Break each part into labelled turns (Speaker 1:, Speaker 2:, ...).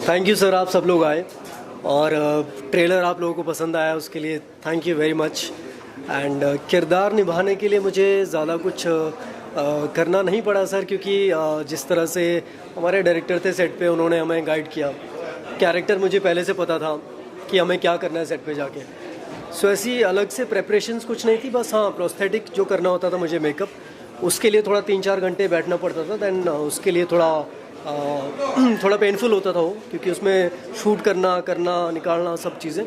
Speaker 1: Thank you sir, आप सब लोग आए और ट्रेलर आप लोगों को पसंद आया उसके लिए thank you very much. And किरदार निभाने के लिए मुझे ज़्यादा कुछ करना नहीं पड़ा सर, क्योंकि जिस तरह से हमारे डायरेक्टर थे सेट पे, उन्होंने हमें गाइड किया। कैरेक्टर मुझे पहले से पता था कि हमें क्या करना है सेट पे जाके। सो ऐसी अलग से प्रेपरेशंस कुछ नहीं थी, बस हाँ प्रोस्थेटिक जो करना होता था मुझे मेकअप, उसके लिए थोड़ा 3-4 घंटे बैठना पड़ता था। दैन उसके लिए थोड़ा पेनफुल होता था वो, क्योंकि उसमें शूट करना निकालना सब चीज़ें।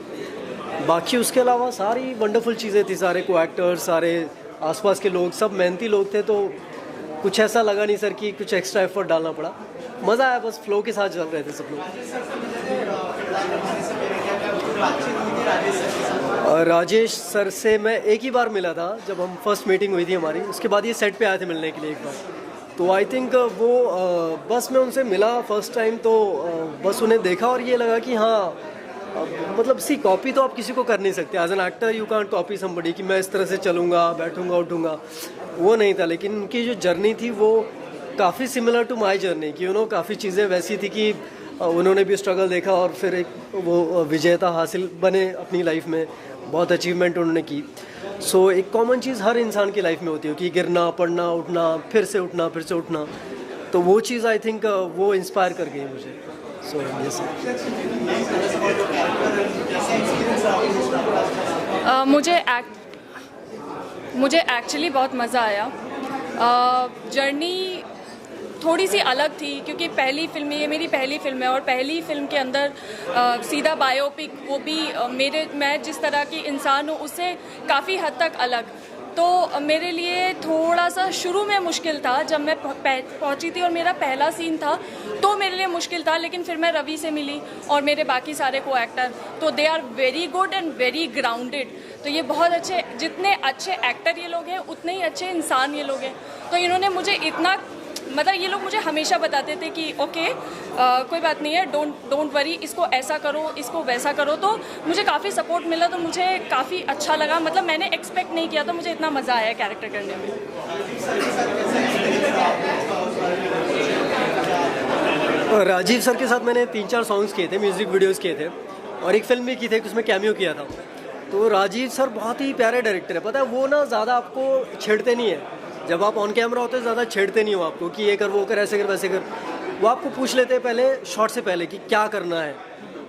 Speaker 1: बाकी उसके अलावा सारी वंडरफुल चीज़ें थी, सारे को एक्टर्स, सारे आसपास के लोग, सब मेहनती लोग थे। तो कुछ ऐसा लगा नहीं सर कि कुछ एक्स्ट्रा एफर्ट डालना पड़ा। मज़ा आया, बस फ्लो के साथ चल रहे थे सब लोग। राजेश सर से मैं एक ही बार मिला था, जब हम फर्स्ट मीटिंग हुई थी हमारी, उसके बाद ये सेट पे आए थे मिलने के लिए एक बार। तो आई थिंक वो बस मैं उनसे मिला फर्स्ट टाइम, तो बस उन्हें देखा और ये लगा कि हाँ मतलब सी कॉपी तो आप किसी को कर नहीं सकते। As an actor you can't copy somebody कि मैं इस तरह से चलूँगा, बैठूंगा, उठूँगा, वो नहीं था। लेकिन उनकी जो जर्नी थी वो काफ़ी सिमिलर टू माई जर्नी, कि काफ़ी चीज़ें वैसी थी कि उन्होंने भी स्ट्रगल देखा और फिर एक वो विजेता हासिल बने अपनी लाइफ में, बहुत अचीवमेंट उन्होंने की। सो एक कॉमन चीज़ हर इंसान की लाइफ में होती है कि गिरना, पड़ना, उठना, फिर से उठना। तो वो चीज़ आई थिंक वो इंस्पायर कर गई मुझे। So yes.
Speaker 2: मुझे एक्चुअली बहुत मज़ा आया। जर्नी थोड़ी सी अलग थी, क्योंकि ये मेरी पहली फिल्म है और पहली फिल्म के अंदर सीधा बायोपिक, वो भी मैं जिस तरह की इंसान हूँ उससे काफ़ी हद तक अलग। तो मेरे लिए थोड़ा सा शुरू में मुश्किल था, जब मैं पहुंची थी और मेरा पहला सीन था तो मेरे लिए मुश्किल था। लेकिन फिर मैं रवि से मिली और मेरे बाकी सारे को एक्टर, तो they are very good and very grounded. तो ये बहुत अच्छे, जितने अच्छे एक्टर ये लोग हैं उतने ही अच्छे इंसान ये लोग हैं। तो इन्होंने मुझे इतना, मतलब ये लोग मुझे हमेशा बताते थे कि ओके कोई बात नहीं है, डोंट वरी, इसको ऐसा करो, इसको वैसा करो। तो मुझे काफ़ी सपोर्ट मिला, तो मुझे काफ़ी अच्छा लगा। मतलब मैंने एक्सपेक्ट नहीं किया, तो मुझे इतना मज़ा आया कैरेक्टर करने में।
Speaker 1: राजीव सर के साथ मैंने 3-4 सॉन्ग्स किए थे, म्यूज़िक वीडियोज़ किए थे और एक फिल्म भी की थी, उसमें कैमियो किया था। तो राजीव सर बहुत ही प्यारे डायरेक्टर है। पता है वो ना ज़्यादा आपको छेड़ते नहीं है, जब आप ऑन कैमरा होते हैं ज़्यादा छेड़ते नहीं हो आपको कि ये कर, वो कर, ऐसे कर, वैसे कर। वो आपको पूछ लेते हैं पहले शॉट से पहले कि क्या करना है,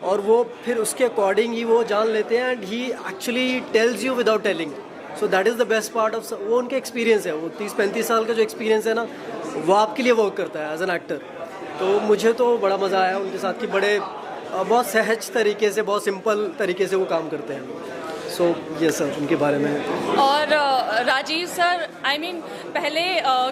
Speaker 1: और वो फिर उसके अकॉर्डिंग ही वो जान लेते हैं। And he actually tells you without telling. So that is the best part of, वो उनके एक्सपीरियंस है, वो 30-35 साल का जो एक्सपीरियंस है ना, वो आपके लिए वर्क करता है एज एन एक्टर। तो मुझे तो बड़ा मज़ा आया उनके साथ, कि बड़े बहुत सहज तरीके से, बहुत सिंपल तरीके से वो काम करते हैं। सो ये सर उनके बारे में।
Speaker 2: और राजीव सर, पहले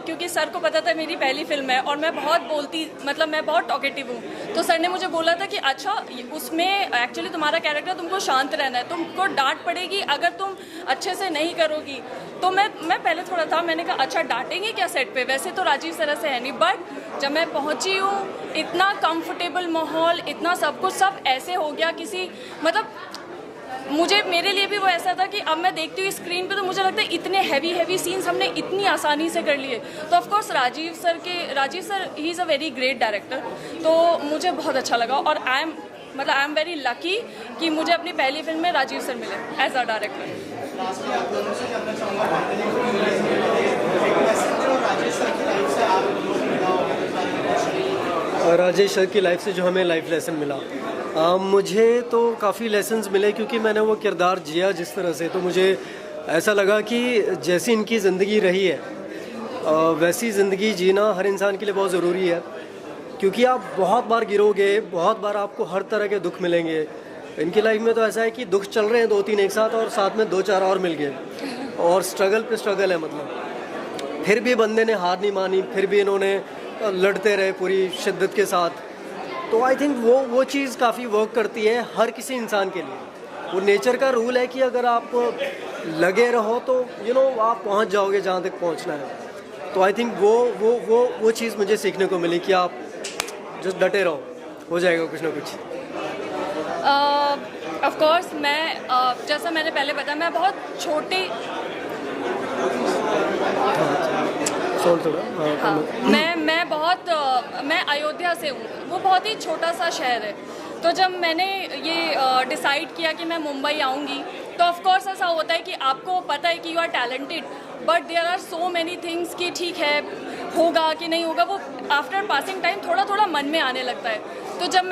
Speaker 2: क्योंकि सर को पता था मेरी पहली फिल्म है और मैं बहुत बोलती, मतलब मैं बहुत टॉकेटिव हूँ, तो सर ने मुझे बोला था कि अच्छा उसमें एक्चुअली तुम्हारा कैरेक्टर, तुमको शांत रहना है, तुमको डांट पड़ेगी अगर तुम अच्छे से नहीं करोगी। तो मैं पहले थोड़ा था, मैंने कहा अच्छा डांटेंगे क्या सेट पे, वैसे तो राजीव सर से है नहीं। बट जब मैं पहुँची हूँ, इतना कंफर्टेबल माहौल, इतना सब कुछ, सब ऐसे हो गया किसी, मतलब मेरे लिए भी वो ऐसा था कि अब मैं देखती हूँ स्क्रीन पे तो मुझे लगता है इतने हैवी सीन्स हमने इतनी आसानी से कर लिए। तो of course Rajiv sir he is a very great director, तो मुझे बहुत अच्छा लगा। और आई एम वेरी लकी कि मुझे अपनी पहली फिल्म में राजीव सर मिले as a director.
Speaker 1: Rajesh sir की लाइफ से जो हमें लाइफ लेसन मिला, मुझे तो काफ़ी लेसन्स मिले, क्योंकि मैंने वो किरदार जिया जिस तरह से। तो मुझे ऐसा लगा कि जैसी इनकी ज़िंदगी रही है वैसी ज़िंदगी जीना हर इंसान के लिए बहुत ज़रूरी है, क्योंकि आप बहुत बार गिरोगे, बहुत बार आपको हर तरह के दुख मिलेंगे। इनकी लाइफ में तो ऐसा है कि दुख चल रहे हैं 2-3 एक साथ, और साथ में 2-4 और मिल गए, और स्ट्रगल पे स्ट्रगल है। मतलब फिर भी बंदे ने हार नहीं मानी, फिर भी इन्होंने लड़ते रहे पूरी शिद्दत के साथ। तो आई थिंक वो चीज़ काफ़ी वर्क करती है हर किसी इंसान के लिए। वो नेचर का रूल है कि अगर आप लगे रहो तो आप पहुंच जाओगे जहाँ तक पहुंचना है। तो आई थिंक वो चीज़ मुझे सीखने को मिली कि आप जस्ट डटे रहो, हो जाएगा कुछ ना कुछ।
Speaker 2: ऑफ कोर्स मैं जैसा मैंने पहले बताया, मैं बहुत छोटे
Speaker 1: सोल थोड़ा
Speaker 2: हाँ, मैं अयोध्या से हूँ। वो बहुत ही छोटा सा शहर है। तो जब मैंने ये डिसाइड किया कि मैं मुंबई आऊँगी, तो ऑफ कोर्स ऐसा होता है कि आपको पता है कि you are talented, but there are so many things कि ठीक है होगा कि नहीं होगा, वो आफ्टर पासिंग टाइम थोड़ा थोड़ा मन में आने लगता है। तो जब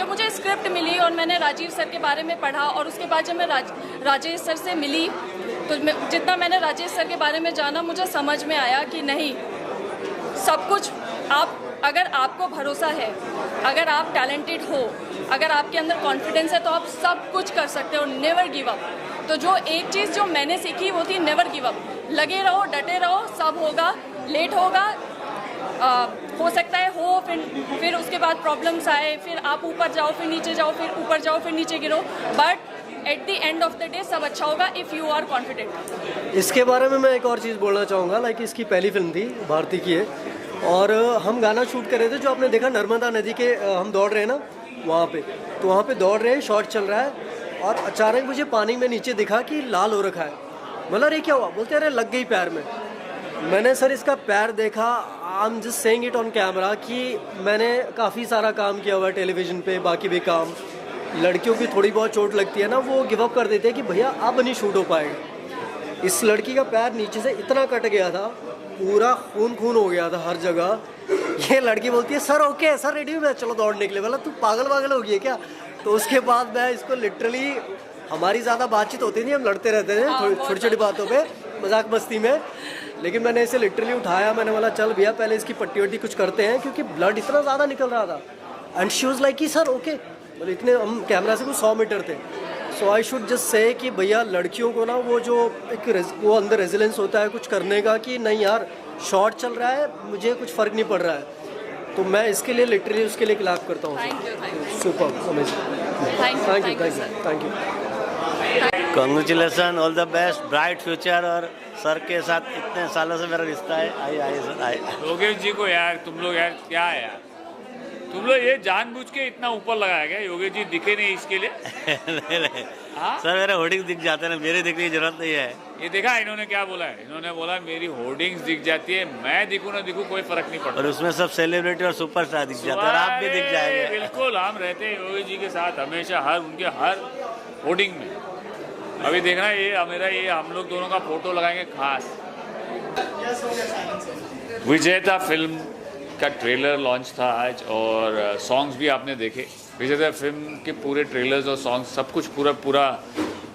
Speaker 2: मुझे स्क्रिप्ट मिली और मैंने राजीव सर के बारे में पढ़ा, और उसके बाद जब मैं राजेश सर से मिली, तो जितना मैंने राजेश सर के बारे में जाना, मुझे समझ में आया कि नहीं, सब कुछ अगर आपको भरोसा है, अगर आप टैलेंटेड हो, अगर आपके अंदर कॉन्फिडेंस है, तो आप सब कुछ कर सकते हो। Never give up. तो जो एक चीज़ जो मैंने सीखी वो थी नेवर गिव अप। लगे रहो, डटे रहो, सब होगा। लेट होगा, हो सकता है हो, फिर उसके बाद प्रॉब्लम्स आए, फिर आप ऊपर जाओ, फिर नीचे जाओ, फिर ऊपर जाओ, फिर नीचे गिरो, but at the end of the day सब अच्छा होगा इफ़ यू आर कॉन्फिडेंट।
Speaker 1: इसके बारे में मैं एक और चीज़ बोलना चाहूँगा, लाइक इसकी पहली फिल्म थी, भारती की है, और हम गाना शूट कर रहे थे, जो आपने देखा नर्मदा नदी के हम दौड़ रहे हैं ना वहाँ पे, तो वहाँ पे दौड़ रहे हैं, शॉट चल रहा है, और अचानक मुझे पानी में नीचे दिखा कि लाल हो रखा है। मतलब ये क्या हुआ? बोलते अरे लग गई पैर में। मैंने सर इसका पैर देखा, I am just saying it on camera, कि मैंने काफ़ी सारा काम किया हुआ है टेलीविज़न पे, बाकी भी काम। लड़कियों की थोड़ी बहुत चोट लगती है ना, वो गिव अप कर देते हैं कि भैया अब नहीं शूट हो पाएगा। इस लड़की का पैर नीचे से इतना कट गया था, पूरा खून हो गया था हर जगह। ये लड़की बोलती है सर ओके, सर रेडी हूँ मैं, चलो दौड़ने के लिए। बोला तू पागल हो गई है क्या? तो उसके बाद मैं इसको लिटरली, हमारी ज़्यादा बातचीत होती नहीं, हम लड़ते रहते हैं छोटी छोटी बातों पे, मजाक मस्ती में, लेकिन मैंने इसे लिटरली उठाया। मैंने बोला चल भैया पहले इसकी पट्टी वट्टी कुछ करते हैं, क्योंकि ब्लड इतना ज़्यादा निकल रहा था। एंड शी वाज लाइक कि सर ओके, मतलब इतने, हम कैमरा से कुछ 100 मीटर थे। सो आई शुड जस्ट से कि भैया लड़कियों को ना वो जो एक वो अंदर रेजिलेंस होता है कुछ करने का, कि नहीं यार शॉर्ट चल रहा है, मुझे कुछ फ़र्क नहीं पड़ रहा है। तो मैं इसके लिए लिटरली उसके लिए क्लैप करता हूँ। Super amazing, thank you.
Speaker 3: Congratulations, all the best, bright future. और सर के साथ इतने सालों से मेरा रिश्ता है। आइए सर, आइए।
Speaker 4: योगेश जी को यार, तुम लोग यार क्या है यार, तुम लोग ये जानबूझ के इतना ऊपर लगाया गया, योगेश जी दिखे नहीं इसके लिए?
Speaker 3: नहीं
Speaker 4: हाँ?
Speaker 3: सर मेरे होर्डिंग्स दिख जाते हैं, मेरे दिखने की जरूरत नहीं है।
Speaker 4: ये देखा इन्होंने क्या बोला है? इन्होंने बोला मेरी होर्डिंग्स दिख जाती है, मैं दिखूं ना दिखूं कोई फर्क नहीं पड़ता।
Speaker 3: और उसमें सब सेलिब्रिटी और सुपरस्टार दिख जाते हैं, और आप भी दिख जाएंगे।
Speaker 4: बिल्कुल, हम रहते हैं योगेश जी के साथ हमेशा, उनके हर होर्डिंग में। अभी देखना ये मेरा, ये हम लोग दोनों का फोटो लगाएंगे खास। विजेता फिल्म का ट्रेलर लॉन्च था आज, और सॉन्ग्स भी आपने देखे। विजेता फिल्म के पूरे ट्रेलर्स और सॉन्ग्स सब कुछ पूरा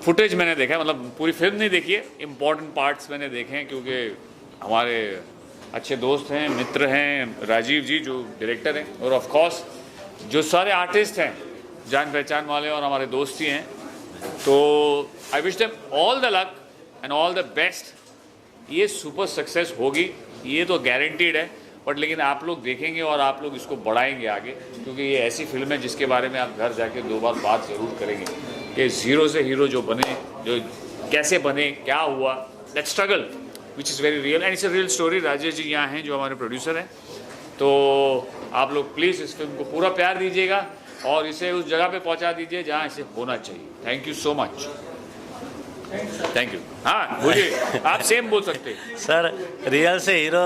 Speaker 4: फुटेज मैंने देखा है, मतलब पूरी फिल्म नहीं देखी है, इम्पॉर्टेंट पार्ट्स मैंने देखे हैं, क्योंकि हमारे अच्छे दोस्त हैं, मित्र हैं राजीव जी जो डायरेक्टर हैं, और ऑफ कोर्स जो सारे आर्टिस्ट हैं जान पहचान वाले और हमारे दोस्त ही हैं। तो I wish them all the luck and all the best. ये सुपर सक्सेस होगी, ये तो गारंटीड है, बट लेकिन आप लोग देखेंगे और आप लोग इसको बढ़ाएंगे आगे, क्योंकि ये ऐसी फिल्म है जिसके बारे में आप घर जाके 2 बार बात ज़रूर करेंगे कि ज़ीरो से हीरो जो बने, जो कैसे बने, क्या हुआ, that struggle which is very real and it's a real story. Rajesh ji यहाँ हैं जो हमारे प्रोड्यूसर हैं, तो आप लोग प्लीज़ इस फिल्म को पूरा प्यार दीजिएगा और इसे उस जगह पे पहुँचा दीजिए जहाँ इसे होना चाहिए। Thank you so much. Thank you. हाँ बोलिए, आप सेम बोल सकते हैं।
Speaker 3: सर रियल से हीरो,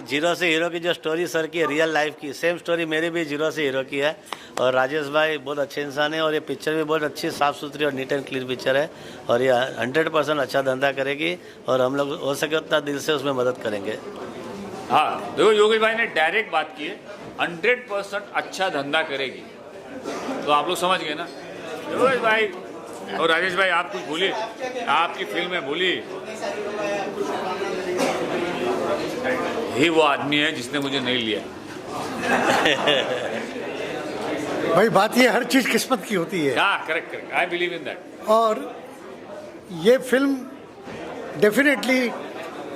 Speaker 3: जीरो से हीरो की जो स्टोरी सर की है, रियल लाइफ की सेम स्टोरी मेरी भी जीरो से हीरो की है। और राजेश भाई बहुत अच्छे इंसान है, और ये पिक्चर भी बहुत अच्छी, साफ़ सुथरी और नीट एंड क्लीन पिक्चर है, और ये 100% अच्छा धंधा करेगी, और हम लोग हो सके उतना दिल से उसमें मदद करेंगे।
Speaker 4: हाँ देखो, योगेश भाई ने डायरेक्ट बात की है, 100% अच्छा धंधा करेगी, तो आप लोग समझ गए ना। योगेश भाई और राजेश भाई आप कुछ बोलिए, आपकी फिल्म है, बोलिए। ये वो आदमी है जिसने मुझे नहीं लिया।
Speaker 5: भाई बात ये, हर चीज किस्मत की होती है।
Speaker 4: हाँ correct, I believe in that.
Speaker 5: और ये फिल्म डेफिनेटली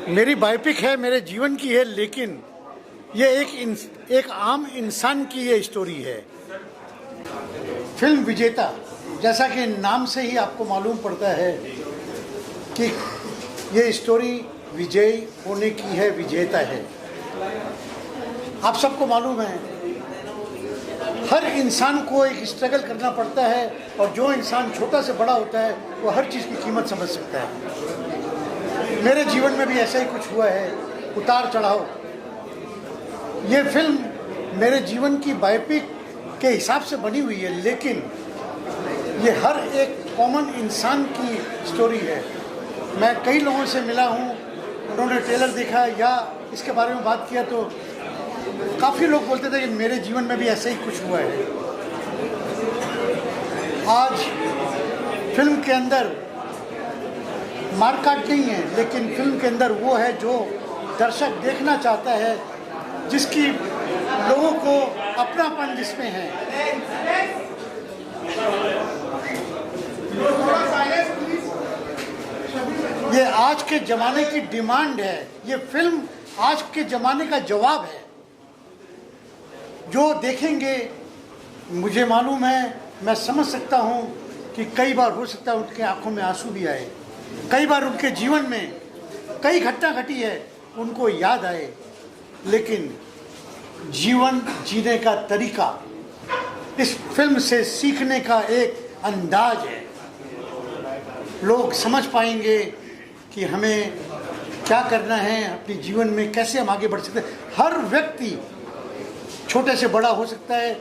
Speaker 5: मेरी बायोपिक है, मेरे जीवन की है, लेकिन ये एक आम इंसान की ये स्टोरी है। फिल्म विजेता, जैसा कि नाम से ही आपको मालूम पड़ता है कि ये स्टोरी विजयी होने की है, विजेता है। आप सबको मालूम है हर इंसान को एक स्ट्रगल करना पड़ता है, और जो इंसान छोटा से बड़ा होता है वो हर चीज़ की कीमत समझ सकता है। मेरे जीवन में भी ऐसा ही कुछ हुआ है उतार चढ़ाव। ये फिल्म मेरे जीवन की बायोपिक के हिसाब से बनी हुई है, लेकिन ये हर एक कॉमन इंसान की स्टोरी है। मैं कई लोगों से मिला हूँ, उन्होंने ट्रेलर देखा या इसके बारे में बात किया तो काफ़ी लोग बोलते थे कि मेरे जीवन में भी ऐसा ही कुछ हुआ है। आज फिल्म के अंदर मारकाट नहीं है, लेकिन फिल्म के अंदर वो है जो दर्शक देखना चाहता है, जिसकी लोगों को अपनापन जिसमें है। ये आज के ज़माने की डिमांड है। ये फिल्म आज के ज़माने का जवाब है। जो देखेंगे, मुझे मालूम है, मैं समझ सकता हूँ कि कई बार हो सकता है उनके आंखों में आंसू भी आए, कई बार उनके जीवन में कई घटना घटी है उनको याद आए, लेकिन जीवन जीने का तरीका इस फिल्म से सीखने का एक अंदाज है। लोग समझ पाएंगे कि हमें क्या करना है अपने जीवन में, कैसे हम आगे बढ़ सकते हैं। हर व्यक्ति छोटे से बड़ा हो सकता है,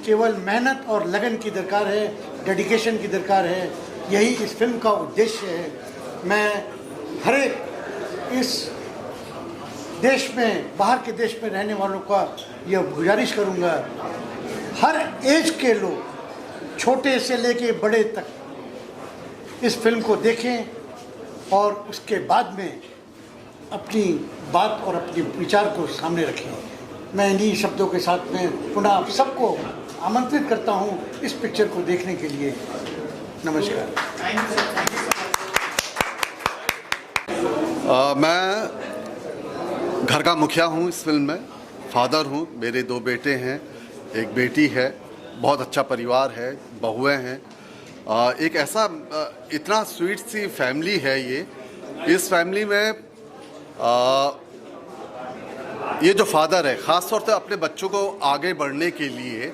Speaker 5: केवल मेहनत और लगन की दरकार है, डेडिकेशन की दरकार है। यही इस फिल्म का उद्देश्य है। मैं हर एक इस देश में, बाहर के देश में रहने वालों का यह गुजारिश करूंगा, हर एज के लोग, छोटे से लेके बड़े तक, इस फिल्म को देखें और उसके बाद में अपनी बात और अपने विचार को सामने रखें। मैं इन्हीं शब्दों के साथ में पुनः आप सबको आमंत्रित करता हूं इस पिक्चर को देखने के लिए। नमस्कार।
Speaker 6: मैं घर का मुखिया हूँ, इस फिल्म में फादर हूँ। मेरे 2 बेटे हैं, एक बेटी है। बहुत अच्छा परिवार है, बहुएं हैं। एक ऐसा इतना स्वीट सी फैमिली है ये। इस फैमिली में ये जो फादर है, ख़ास तौर से अपने बच्चों को आगे बढ़ने के लिए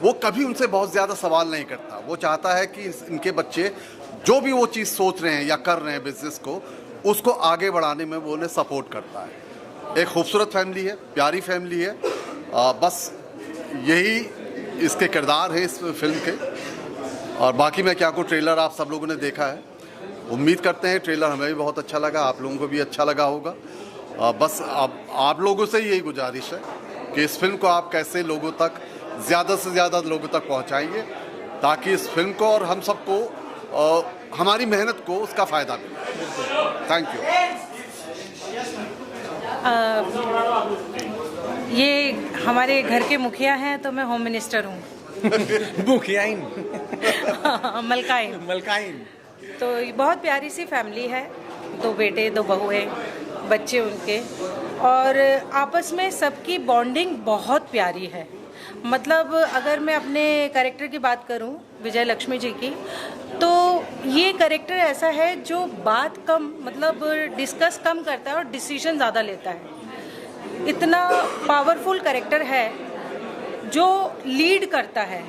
Speaker 6: वो कभी उनसे बहुत ज़्यादा सवाल नहीं करता। वो चाहता है कि इनके बच्चे जो भी वो चीज़ सोच रहे हैं या कर रहे हैं बिजनेस को, उसको आगे बढ़ाने में वो उन्हें सपोर्ट करता है। एक खूबसूरत फैमिली है, प्यारी फैमिली है। बस यही इसके किरदार हैं इस फिल्म के। और बाकी मैं क्या कहूँ, ट्रेलर आप सब लोगों ने देखा है। उम्मीद करते हैं ट्रेलर हमें भी बहुत अच्छा लगा, आप लोगों को भी अच्छा लगा होगा। बस आप लोगों से यही गुजारिश है कि इस फिल्म को आप कैसे लोगों तक, ज़्यादा से ज़्यादा लोगों तक पहुँचाइए, ताकि इस फिल्म को और हम सबको, हमारी मेहनत को उसका फ़ायदा मिले। Thank you.
Speaker 7: ये हमारे घर के मुखिया हैं तो मैं होम मिनिस्टर हूँ।
Speaker 8: मुखियाइन
Speaker 7: मलकाइन। तो ये बहुत प्यारी सी फैमिली है, 2 बेटे 2 बहुएं, बच्चे उनके, और आपस में सबकी बॉन्डिंग बहुत प्यारी है। मतलब अगर मैं अपने कैरेक्टर की बात करूं, विजय लक्ष्मी जी की, तो ये कैरेक्टर ऐसा है जो बात कम, मतलब डिस्कस कम करता है और डिसीजन ज़्यादा लेता है। इतना पावरफुल कैरेक्टर है जो लीड करता है,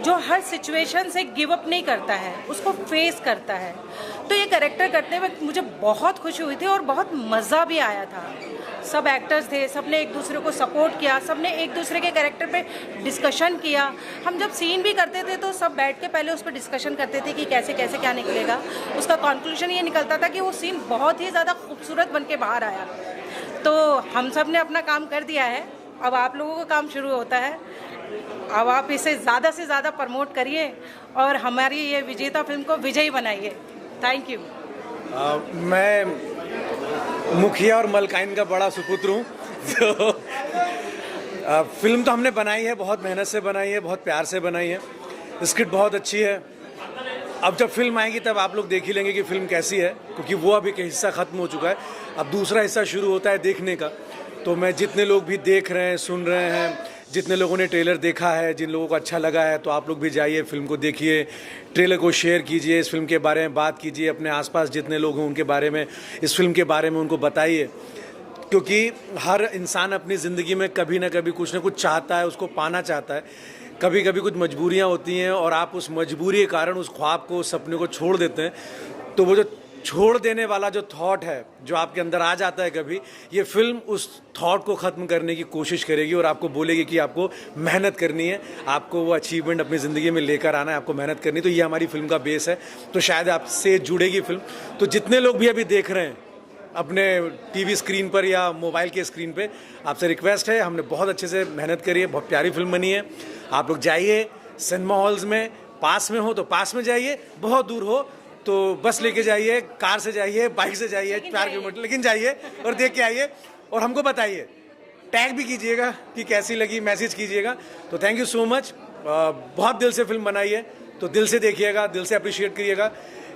Speaker 7: जो हर सिचुएशन से गिव अप नहीं करता है, उसको फेस करता है। तो ये कैरेक्टर करते हुए मुझे बहुत खुशी हुई थी और बहुत मज़ा भी आया था। सब एक्टर्स थे, सब ने एक दूसरे को सपोर्ट किया, सब ने एक दूसरे के कैरेक्टर पे डिस्कशन किया। हम जब सीन भी करते थे तो सब बैठ के पहले उस पर डिस्कशन करते थे कि कैसे कैसे क्या निकलेगा। उसका कंक्लूजन ये निकलता था कि वो सीन बहुत ही ज़्यादा खूबसूरत बन के बाहर आया। तो हम सब ने अपना काम कर दिया है, अब आप लोगों का काम शुरू होता है। अब आप इसे ज़्यादा से ज़्यादा प्रमोट करिए और हमारी ये विजेता फिल्म को विजयी बनाइए। Thank you.
Speaker 8: मैं मुखिया और मलकाइन का बड़ा सुपुत्र हूँ। तो फिल्म तो हमने बनाई है, बहुत मेहनत से बनाई है, बहुत प्यार से बनाई है। स्क्रिप्ट बहुत अच्छी है। अब जब फिल्म आएगी तब आप लोग देख ही लेंगे कि फिल्म कैसी है, क्योंकि वो अभी का हिस्सा ख़त्म हो चुका है। अब दूसरा हिस्सा शुरू होता है देखने का। तो मैं जितने लोग भी देख रहे हैं, सुन रहे हैं, जितने लोगों ने ट्रेलर देखा है, जिन लोगों को अच्छा लगा है, तो आप लोग भी जाइए, फिल्म को देखिए, ट्रेलर को शेयर कीजिए, इस फिल्म के बारे में बात कीजिए, अपने आसपास जितने लोग हैं उनके बारे में, इस फिल्म के बारे में उनको बताइए। क्योंकि हर इंसान अपनी ज़िंदगी में कभी ना कभी कुछ ना कुछ चाहता है, उसको पाना चाहता है। कभी कभी कुछ मजबूरियाँ होती हैं और आप उस मजबूरी के कारण उस ख्वाब को, उस सपने को छोड़ देते हैं। तो वो जो छोड़ देने वाला जो थॉट है, जो आपके अंदर आ जाता है कभी, ये फिल्म उस थॉट को ख़त्म करने की कोशिश करेगी और आपको बोलेगी कि आपको मेहनत करनी है, आपको वो अचीवमेंट अपनी ज़िंदगी में लेकर आना है, आपको मेहनत करनी है। तो ये हमारी फिल्म का बेस है, तो शायद आपसे जुड़ेगी फिल्म। तो जितने लोग भी अभी देख रहे हैं अपने टीवी स्क्रीन पर या मोबाइल के स्क्रीन पे, आपसे रिक्वेस्ट है, हमने बहुत अच्छे से मेहनत करी है, बहुत प्यारी फिल्म बनी है। आप लोग जाइए सिनेमा हॉल्स में, पास में हो तो पास में जाइए, बहुत दूर हो तो बस लेके जाइए, कार से जाइए, बाइक से जाइए, 4 किलोमीटर, लेकिन जाइए और देख के आइए और हमको बताइए, टैग भी कीजिएगा कि कैसी लगी, मैसेज कीजिएगा। तो थैंक यू सो मच, बहुत दिल से फिल्म बनाई है, तो दिल से देखिएगा, दिल से अप्रिशिएट करिएगा।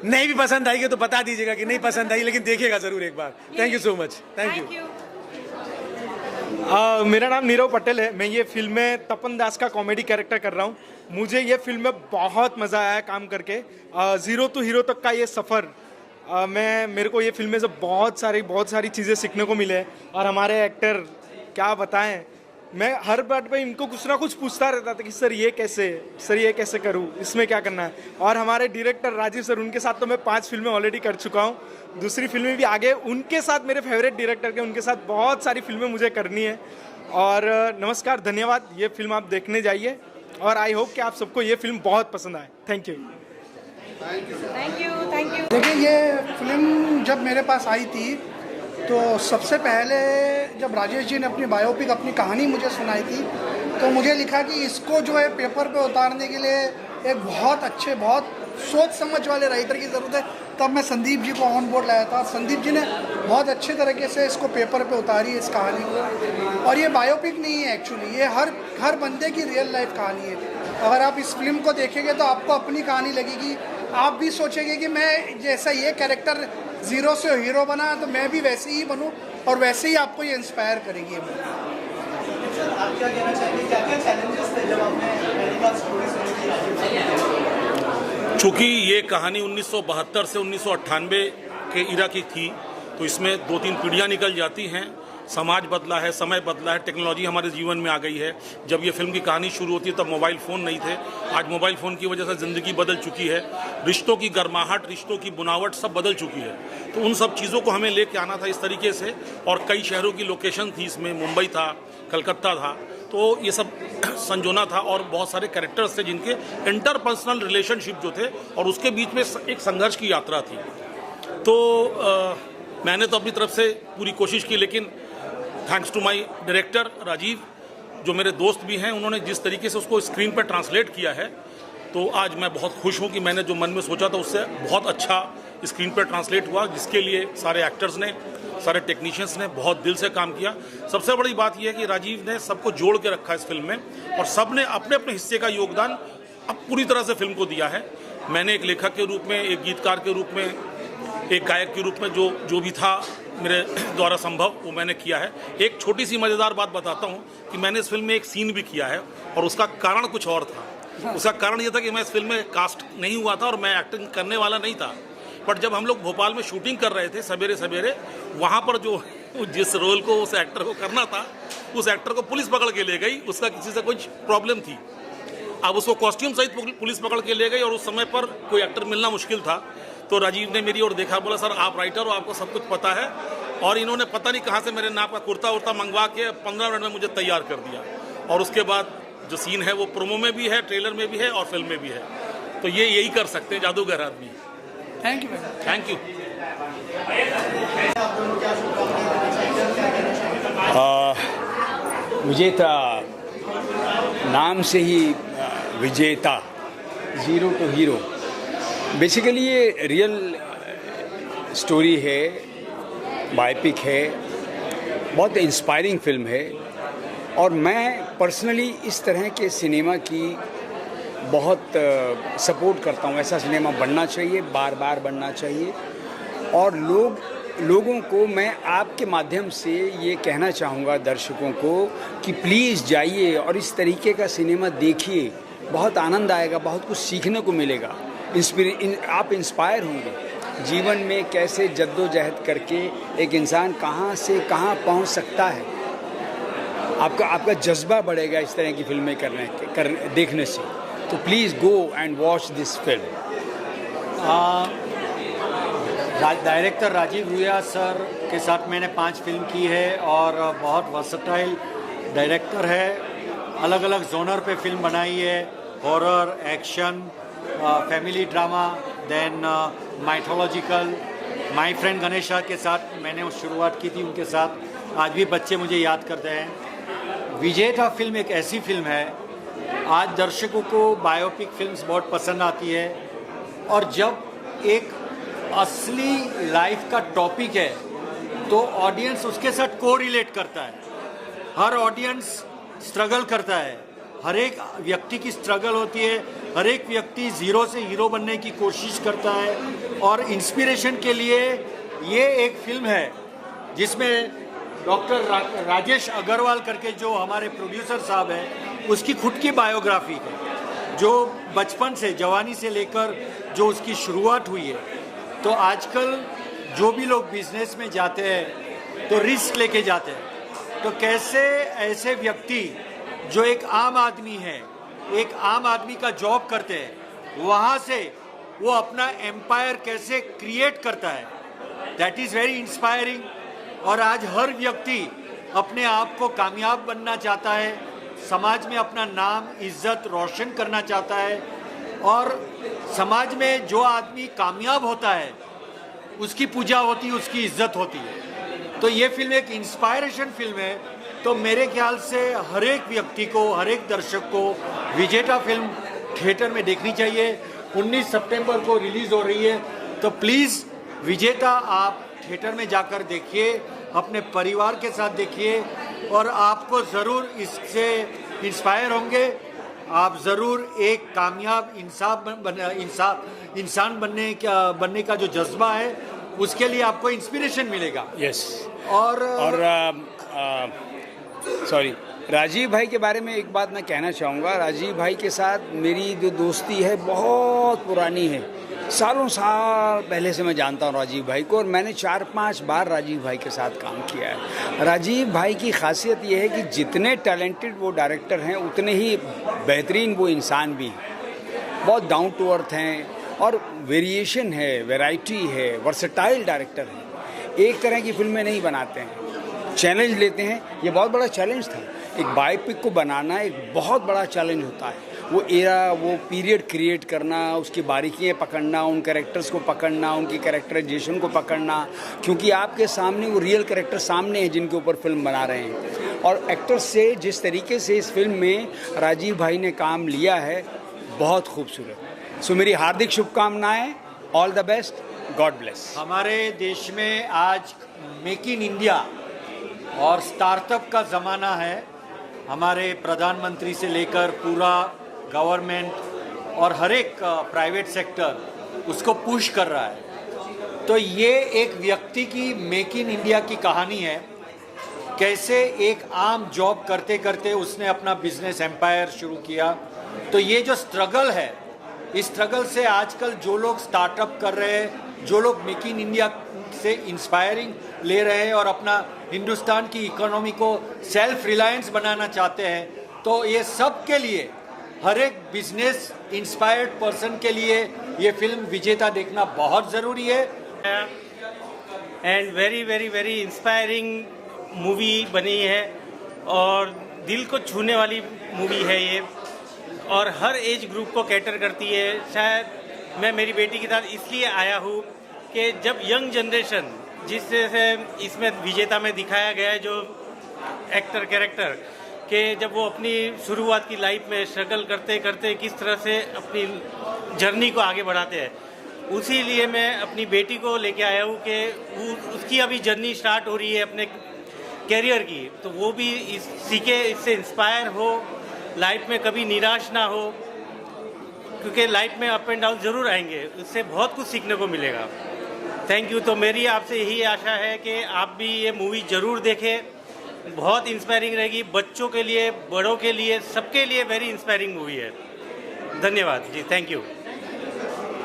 Speaker 8: नहीं भी पसंद आएगी तो बता दीजिएगा कि नहीं पसंद आई, लेकिन देखिएगा जरूर एक बार। Thank you so much, thank you.
Speaker 9: मेरा नाम नीरव पटेल है। मैं ये फिल्म में तपन दास का कॉमेडी कैरेक्टर कर रहा हूँ। मुझे ये फिल्म में बहुत मज़ा आया काम करके। ज़ीरो टू हीरो तक का ये सफ़र, मेरे को ये फिल्म में से बहुत सारी चीज़ें सीखने को मिले। और हमारे एक्टर क्या बताएं, मैं हर बात पे इनको कुछ ना कुछ पूछता रहता था कि सर ये कैसे करूँ, इसमें क्या करना है। और हमारे डायरेक्टर राजीव सर, उनके साथ तो मैं 5 फिल्में ऑलरेडी कर चुका हूँ, दूसरी फिल्में भी आगे उनके साथ, मेरे फेवरेट डायरेक्टर के, उनके साथ बहुत सारी फिल्में मुझे करनी है। और नमस्कार, धन्यवाद। ये फिल्म आप देखने जाइए और आई होप कि आप सबको ये फिल्म बहुत पसंद आए। Thank you.
Speaker 10: देखिए, ये फिल्म जब मेरे पास आई थी तो सबसे पहले जब राजेश जी ने अपनी बायोपिक, अपनी कहानी मुझे सुनाई थी, तो मुझे लिखा कि इसको जो है पेपर पे उतारने के लिए एक बहुत अच्छे, बहुत सोच समझ वाले राइटर की ज़रूरत है। तब मैं संदीप जी को ऑन बोर्ड लाया था। संदीप जी ने बहुत अच्छे तरीके से इसको पेपर पे उतारी, इस कहानी को। और ये बायोपिक नहीं है एक्चुअली, ये हर बंदे की रियल लाइफ कहानी है। अगर आप इस फिल्म को देखेंगे तो आपको अपनी कहानी लगेगी। आप भी सोचेंगे कि मैं जैसा ये कैरेक्टर ज़ीरो से हीरो बना तो मैं भी वैसे ही बनूं, और वैसे ही आपको ये इंस्पायर करेगी ये मूवी।
Speaker 11: आप क्या कहना चाहेंगे, क्या चैलेंजेस थे जब आपने पहली बार स्टोरी सुनी?
Speaker 12: चूँकि ये कहानी 1972 से 1998 के इरा की थी, तो इसमें 2-3 पीढ़ियाँ निकल जाती हैं। समाज बदला है, समय बदला है, टेक्नोलॉजी हमारे जीवन में आ गई है। जब ये फिल्म की कहानी शुरू होती है तब मोबाइल फ़ोन नहीं थे। आज मोबाइल फ़ोन की वजह से ज़िंदगी बदल चुकी है, रिश्तों की गर्माहट, रिश्तों की बुनावट सब बदल चुकी है। तो उन सब चीज़ों को हमें लेके आना था इस तरीके से। और कई शहरों की लोकेशन थी इसमें, मुंबई था, कलकत्ता था, तो ये सब संजोना था। और बहुत सारे कैरेक्टर्स थे जिनके इंटरपर्सनल रिलेशनशिप जो थे, और उसके बीच में एक संघर्ष की यात्रा थी। तो मैंने तो अपनी तरफ से पूरी कोशिश की, लेकिन thanks to my director Rajiv, जो मेरे दोस्त भी हैं, उन्होंने जिस तरीके से उसको स्क्रीन पर ट्रांसलेट किया है, तो आज मैं बहुत खुश हूँ कि मैंने जो मन में सोचा था उससे बहुत अच्छा स्क्रीन पर ट्रांसलेट हुआ, जिसके लिए सारे एक्टर्स ने, सारे टेक्नीशियंस ने बहुत दिल से काम किया। सबसे बड़ी बात यह है कि राजीव ने सबको जोड़ के रखा इस फिल्म में, और सब ने अपने अपने हिस्से का योगदान अब पूरी तरह से फिल्म को दिया है। मैंने एक लेखक के रूप में, एक गीतकार के रूप में, एक गायक के रूप में जो भी था मेरे द्वारा संभव, वो मैंने किया है। एक छोटी सी मज़ेदार बात बताता हूँ कि मैंने इस फिल्म में एक सीन भी किया है, और उसका कारण कुछ और था। उसका कारण ये था कि मैं इस फिल्म में कास्ट नहीं हुआ था और मैं एक्टिंग करने वाला नहीं था। बट जब हम लोग भोपाल में शूटिंग कर रहे थे सवेरे सवेरे, वहाँ पर जिस रोल को उस एक्टर को करना था, उस एक्टर को पुलिस पकड़ के ले गई। उसका किसी से कुछ प्रॉब्लम थी, अब उसको कॉस्ट्यूम सहित पुलिस पकड़ के ले गई, और उस समय पर कोई एक्टर मिलना मुश्किल था। तो राजीव ने मेरी ओर देखा, बोला सर आप राइटर हो, आपको सब कुछ पता है। और इन्होंने पता नहीं कहाँ से मेरे नाप का कुर्ता उर्ता मंगवा के 15 मिनट में मुझे तैयार कर दिया। और उसके बाद जो सीन है वो प्रोमो में भी है, ट्रेलर में भी है और फिल्म में भी है। तो ये यही कर सकते हैं जादूगर आदमी।
Speaker 10: Thank you.
Speaker 12: Thank you.
Speaker 13: विजेता नाम से ही विजेता, ज़ीरो टू हीरो। बेसिकली ये रियल स्टोरी है, बायोपिक है, बहुत इंस्पायरिंग फिल्म है। और मैं पर्सनली इस तरह के सिनेमा की बहुत सपोर्ट करता हूँ। ऐसा सिनेमा बनना चाहिए, बार बार बनना चाहिए। और लोगों को मैं आपके माध्यम से ये कहना चाहूँगा, दर्शकों को, कि प्लीज़ जाइए और इस तरीके का सिनेमा देखिए। बहुत आनंद आएगा, बहुत कुछ सीखने को मिलेगा, आप इंस्पायर होंगे। जीवन में कैसे जद्दोजहद करके एक इंसान कहाँ से कहाँ पहुँच सकता है, आपका जज्बा बढ़ेगा इस तरह की फिल्में देखने से। तो please go and watch this film.
Speaker 14: Director Rajiv Ruya sir के साथ मैंने 5 फिल्म की है और बहुत वर्सटाइल डायरेक्टर है। अलग अलग जोनर पे फिल्म बनाई है, horror, action, family drama, then mythological. My friend Ganesha के साथ मैंने उस शुरुआत की थी, उनके साथ आज भी बच्चे मुझे याद करते हैं। विजेता फिल्म एक ऐसी फिल्म है, आज दर्शकों को बायोपिक फिल्म्स बहुत पसंद आती है और जब एक असली लाइफ का टॉपिक है तो ऑडियंस उसके साथ को रिलेट करता है। हर ऑडियंस स्ट्रगल करता है, हर एक व्यक्ति की स्ट्रगल होती है, हर एक व्यक्ति ज़ीरो से हीरो बनने की कोशिश करता है और इंस्पिरेशन के लिए ये एक फिल्म है जिसमें डॉक्टर राजेश अग्रवाल करके जो हमारे प्रोड्यूसर साहब हैं, उसकी खुद की बायोग्राफी है, जो बचपन से, जवानी से लेकर जो उसकी शुरुआत हुई है। तो आजकल जो भी लोग बिजनेस में जाते हैं तो रिस्क लेके जाते हैं, तो कैसे ऐसे व्यक्ति जो एक आम आदमी है, एक आम आदमी का जॉब करते हैं, वहाँ से वो अपना एम्पायर कैसे क्रिएट करता है, दैट इज़ वेरी इंस्पायरिंग। और आज हर व्यक्ति अपने आप को कामयाब बनना चाहता है, समाज में अपना नाम, इज्जत रोशन करना चाहता है और समाज में जो आदमी कामयाब होता है उसकी पूजा होती है, उसकी इज्जत होती है। तो ये फिल्म एक इंस्पायरेशन फिल्म है। तो मेरे ख्याल से हर एक व्यक्ति को, हर एक दर्शक को विजेता फिल्म थिएटर में देखनी चाहिए। 19 सितंबर को रिलीज़ हो रही है, तो प्लीज़ विजेता आप थिएटर में जाकर देखिए, अपने परिवार के साथ देखिए और आपको ज़रूर इससे इंस्पायर होंगे। आप ज़रूर एक कामयाब इंसान बनने का जो जज्बा है उसके लिए आपको इंस्पिरेशन मिलेगा।
Speaker 13: यस।
Speaker 14: और
Speaker 13: सॉरी, राजीव भाई के बारे में एक बात मैं कहना चाहूँगा। राजीव भाई के साथ मेरी जो दोस्ती है बहुत पुरानी है, सालों साल पहले से मैं जानता हूँ राजीव भाई को और मैंने 4-5 बार राजीव भाई के साथ काम किया है। राजीव भाई की खासियत ये है कि जितने टैलेंटेड वो डायरेक्टर हैं उतने ही बेहतरीन वो इंसान भी हैं। बहुत डाउन टू अर्थ हैं और वेरिएशन है, वैरायटी है, वर्सेटाइल डायरेक्टर हैं। एक तरह की फिल्में नहीं बनाते हैं, चैलेंज लेते हैं। ये बहुत बड़ा चैलेंज था, एक बायोपिक को बनाना एक बहुत बड़ा चैलेंज होता है। वो एरा, वो पीरियड क्रिएट करना, उसकी बारीकियाँ पकड़ना, उन कैरेक्टर्स को पकड़ना, उनकी कैरेक्टराइजेशन को पकड़ना, क्योंकि आपके सामने वो रियल कैरेक्टर सामने हैं जिनके ऊपर फिल्म बना रहे हैं। और एक्टर्स से जिस तरीके से इस फिल्म में राजीव भाई ने काम लिया है, बहुत खूबसूरत। सो मेरी हार्दिक शुभकामनाएँ, all the best, God bless.
Speaker 14: हमारे देश में आज मेक इन इंडिया और स्टार्टअप का ज़माना है। हमारे प्रधानमंत्री से लेकर पूरा गवर्नमेंट और हर एक प्राइवेट सेक्टर उसको पुश कर रहा है। तो ये एक व्यक्ति की मेक इन इंडिया की कहानी है, कैसे एक आम जॉब करते करते उसने अपना बिजनेस एम्पायर शुरू किया। तो ये जो स्ट्रगल है, इस स्ट्रगल से आजकल जो लोग स्टार्टअप कर रहे हैं, जो लोग मेक इन इंडिया से इंस्पायरिंग ले रहे हैं और अपना हिंदुस्तान की इकोनॉमी को सेल्फ रिलायंस बनाना चाहते हैं, तो ये सब के लिए, हर एक बिजनेस इंस्पायर्ड पर्सन के लिए ये फिल्म विजेता देखना बहुत ज़रूरी है।
Speaker 15: And very very very inspiring movie बनी है और दिल को छूने वाली मूवी है ये, और हर एज ग्रुप को कैटर करती है। शायद मैं मेरी बेटी के साथ इसलिए आया हूँ कि जब यंग जनरेशन, जिससे इसमें विजेता में दिखाया गया है जो एक्टर कैरेक्टर कि जब वो अपनी शुरुआत की लाइफ में स्ट्रगल करते करते किस तरह से अपनी जर्नी को आगे बढ़ाते हैं, उसी लिए मैं अपनी बेटी को लेके आया हूँ कि उसकी अभी जर्नी स्टार्ट हो रही है अपने कैरियर की, तो वो भी सीखे, इससे इंस्पायर हो, लाइफ में कभी निराश ना हो, क्योंकि लाइफ में अप एंड डाउन ज़रूर आएंगे, उससे बहुत कुछ सीखने को मिलेगा। Thank you. तो मेरी आपसे यही आशा है कि आप भी ये मूवी ज़रूर देखें, बहुत इंस्पायरिंग रहेगी, बच्चों के लिए, बड़ों के लिए, सबके लिए वेरी इंस्पायरिंग मूवी है। धन्यवाद जी, थैंक यू।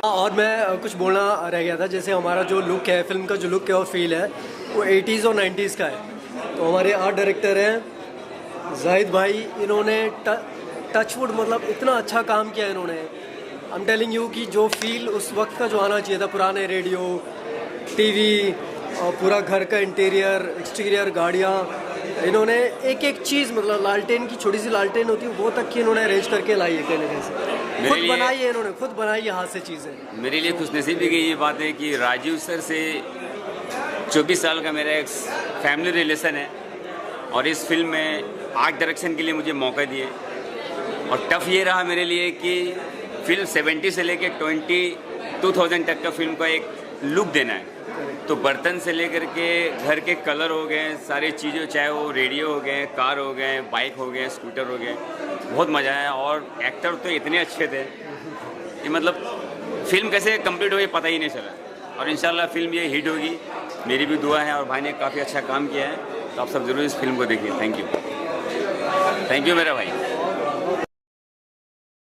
Speaker 1: और मैं कुछ बोलना रह गया था, जैसे हमारा जो लुक है, फिल्म का जो लुक है और फील है वो 80s और 90s का है। तो हमारे आर्ट डायरेक्टर हैं जाहिद भाई, इन्होंने टचवुड मतलब इतना अच्छा काम किया इन्होंने। आई एम टेलिंग यू कि जो फील उस वक्त का जो आना चाहिए था, पुराने रेडियो, टीवी और पूरा घर का इंटीरियर एक्सटीरियर गाड़ियाँ, इन्होंने एक एक चीज़ मतलब लालटेन की छोटी सी लालटेन होती है वो तक की इन्होंने अरेंज करके लाई है कहने से। खुद बनाई है इन्होंने, खुद बनाई है हाथ से चीज़ें।
Speaker 16: मेरे लिए खुशनसीबी की ये बात है कि राजीव सर से 24 साल का मेरा एक फैमिली रिलेशन है और इस फिल्म में आर्ट डायरेक्शन के लिए मुझे मौका दिए। और टफ ये रहा मेरे लिए कि फिल्म 70 से लेके 2000 तक का फिल्म का एक लुक देना है। तो बर्तन से लेकर के घर के कलर हो गए, सारी चीज़ें, चाहे वो रेडियो हो गए, कार हो गए, बाइक हो गए, स्कूटर हो गए, बहुत मज़ा आया। और एक्टर तो इतने अच्छे थे कि मतलब फिल्म कैसे कंप्लीट हुई पता ही नहीं चला। और इंशाल्लाह फिल्म ये हिट होगी, मेरी भी दुआ है। और भाई ने काफ़ी अच्छा काम किया है, तो आप सब ज़रूर इस फिल्म को देखिए। थैंक यू मेरा भाई।